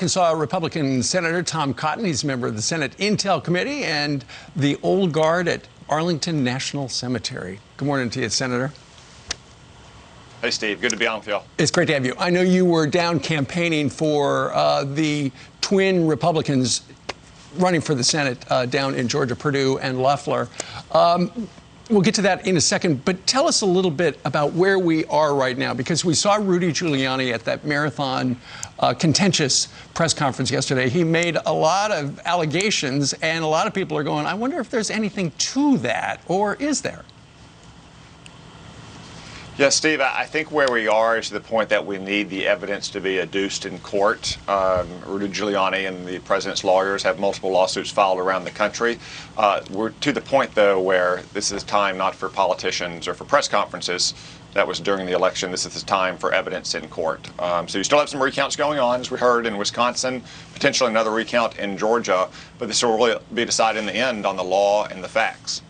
Arkansas Republican Senator Tom Cotton. He's a member of the Senate Intel Committee and the Old Guard at Arlington National Cemetery. Good morning to you, Senator. Hey, Steve. Good to be on with y'all. It's great to have you. I know you were down campaigning for the twin Republicans running for the Senate down in Georgia, Perdue and Loeffler. We'll get to that in a second, but tell us a little bit about where we are right now, because we saw Rudy Giuliani at that marathon contentious press conference yesterday. He made a lot of allegations, and a lot of people are going, I wonder if there's anything to that, or is there? Yes, Steve, I think where we are is to the point that we need the evidence to be adduced in court. Rudy Giuliani and the president's lawyers have multiple lawsuits filed around the country. We're to the point, though, where this is time not for politicians or for press conferences. That was during the election. This is the time for evidence in court. So you still have some recounts going on, as we heard in Wisconsin, potentially another recount in Georgia, but this will really be decided in the end on the law and the facts.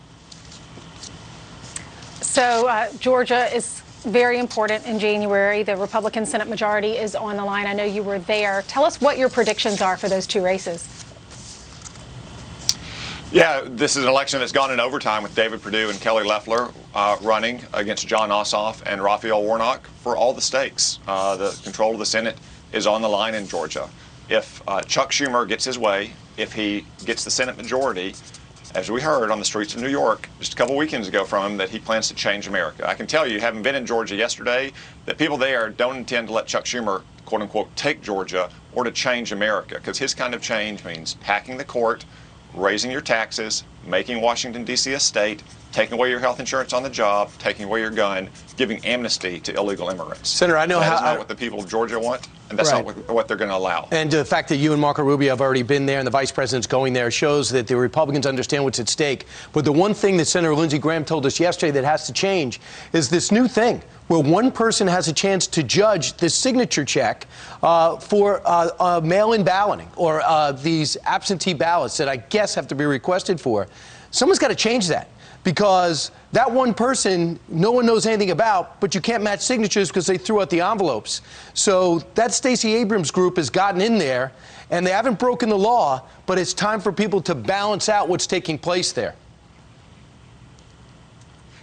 So Georgia is very important in January. The Republican Senate majority is on the line. I know you were there. Tell us what your predictions are for those two races. Yeah, this is an election that's gone in overtime with David Perdue and Kelly Loeffler running against John Ossoff and Raphael Warnock for all the stakes. The control of the Senate is on the line in Georgia. If Chuck Schumer gets his way, if he gets the Senate majority, as we heard on the streets of New York just a couple weekends ago from him, that he plans to change America. I can tell you, having been in Georgia yesterday, that people there don't intend to let Chuck Schumer, quote unquote, take Georgia or to change America, because his kind of change means packing the court, raising your taxes, making Washington, D.C. a state, taking away your health insurance on the job, taking away your gun, giving amnesty to illegal immigrants. Senator, I know that's not what the people of Georgia want, and that's not what they're going to allow. And the fact that you and Marco Rubio have already been there and the vice president's going there shows that the Republicans understand what's at stake. But the one thing that Senator Lindsey Graham told us yesterday that has to change is this new thing where one person has a chance to judge the signature check for mail-in balloting or these absentee ballots that I guess have to be requested for. Someone's got to change that, because that one person no one knows anything about, but you can't match signatures because they threw out the envelopes. So that Stacey Abrams group has gotten in there, and they haven't broken the law, but it's time for people to balance out what's taking place there.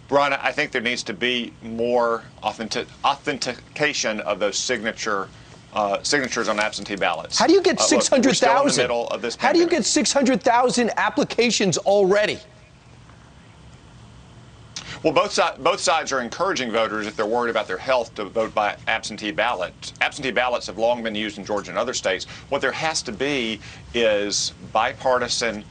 Brian, I think there needs to be more authentication of those signatures on absentee ballots. How do you get 600,000? How do you get 600,000 applications already? Well, both sides are encouraging voters, if they're worried about their health, to vote by absentee ballot. Absentee ballots have long been used in Georgia and other states. What there has to be is bipartisan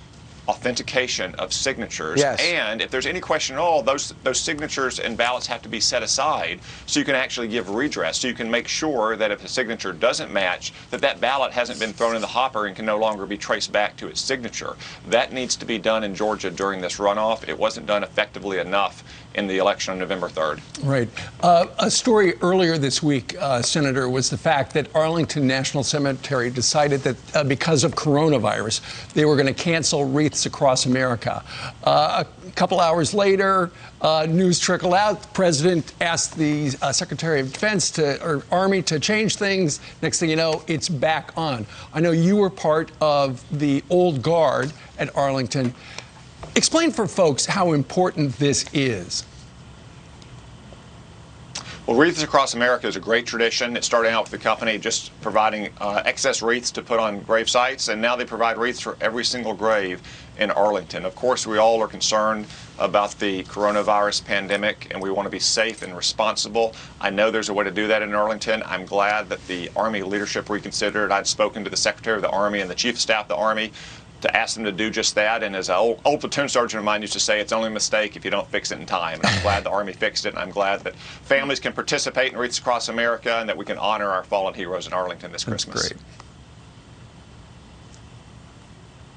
authentication of signatures. Yes. And if there's any question at all, those signatures and ballots have to be set aside so you can actually give redress, so you can make sure that if a signature doesn't match, that ballot hasn't been thrown in the hopper and can no longer be traced back to its signature. That needs to be done in Georgia during this runoff. It wasn't done effectively enough in the election on November 3rd. Right. A story earlier this week, Senator, was the fact that Arlington National Cemetery decided that because of coronavirus, they were going to cancel wreaths across America. A couple hours later, news trickled out. The president asked the Secretary of Defense or Army to change things. Next thing you know, it's back on. I know you were part of the Old Guard at Arlington. Explain for folks how important this is. Well, Wreaths Across America is a great tradition. It started out with the company just providing excess wreaths to put on grave sites, and now they provide wreaths for every single grave in Arlington. Of course, we all are concerned about the coronavirus pandemic, and we want to be safe and responsible. I know there's a way to do that in Arlington. I'm glad that the Army leadership reconsidered. I'd spoken to the Secretary of the Army and the Chief of Staff of the Army to ask them to do just that. And as an old platoon sergeant of mine used to say, it's only a mistake if you don't fix it in time. And I'm glad the Army fixed it, and I'm glad that families can participate in Wreaths Across America and that we can honor our fallen heroes in Arlington this Christmas. Great.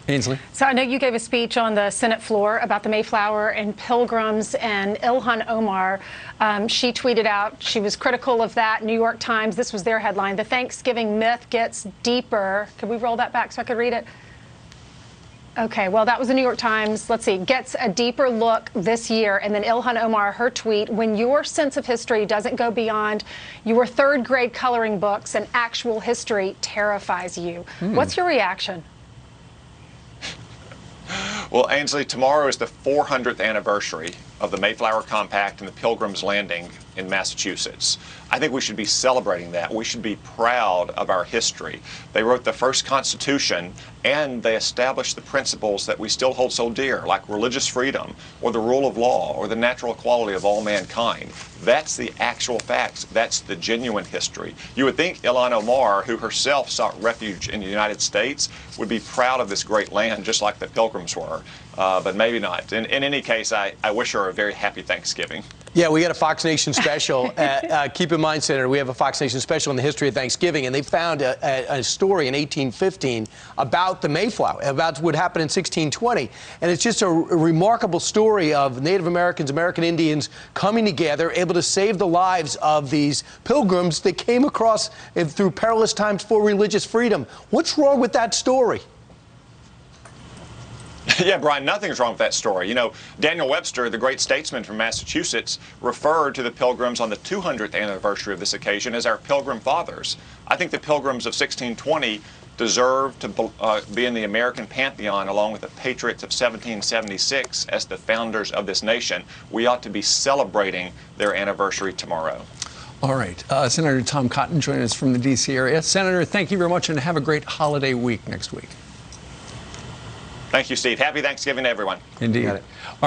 Ainsley? So I know you gave a speech on the Senate floor about the Mayflower and Pilgrims, and Ilhan Omar, she tweeted out she was critical of that. New York Times, this was their headline, "The Thanksgiving myth gets deeper." Could we roll that back so I could read it? Okay, well, that was the New York Times. Let's see, gets a deeper look this year. And then Ilhan Omar, her tweet, when your sense of history doesn't go beyond your third grade coloring books and actual history terrifies you. What's your reaction? Well, Ainsley, tomorrow is the 400th anniversary of the Mayflower Compact and the Pilgrims Landing in Massachusetts. I think we should be celebrating that. We should be proud of our history. They wrote the first Constitution, and they established the principles that we still hold so dear, like religious freedom, or the rule of law, or the natural equality of all mankind. That's the actual facts. That's the genuine history. You would think Ilhan Omar, who herself sought refuge in the United States, would be proud of this great land, just like the Pilgrims were, but maybe not. In any case, I wish her a very happy Thanksgiving. Yeah, we got a Fox Nation special. Keep in mind, Senator, we have a Fox Nation special on the history of Thanksgiving, and they found a story in 1815 about the Mayflower, about what happened in 1620. And it's just a remarkable story of Native Americans, American Indians coming together, able to save the lives of these pilgrims that came across through perilous times for religious freedom. What's wrong with that story? Yeah, Brian, nothing's wrong with that story. You know, Daniel Webster, the great statesman from Massachusetts, referred to the Pilgrims on the 200th anniversary of this occasion as our Pilgrim Fathers. I think the Pilgrims of 1620 deserve to be in the American pantheon along with the Patriots of 1776 as the founders of this nation. We ought to be celebrating their anniversary tomorrow. All right. Senator Tom Cotton joining us from the D.C. area. Senator, thank you very much, and have a great holiday week next week. Thank you, Steve. Happy Thanksgiving to everyone. Indeed.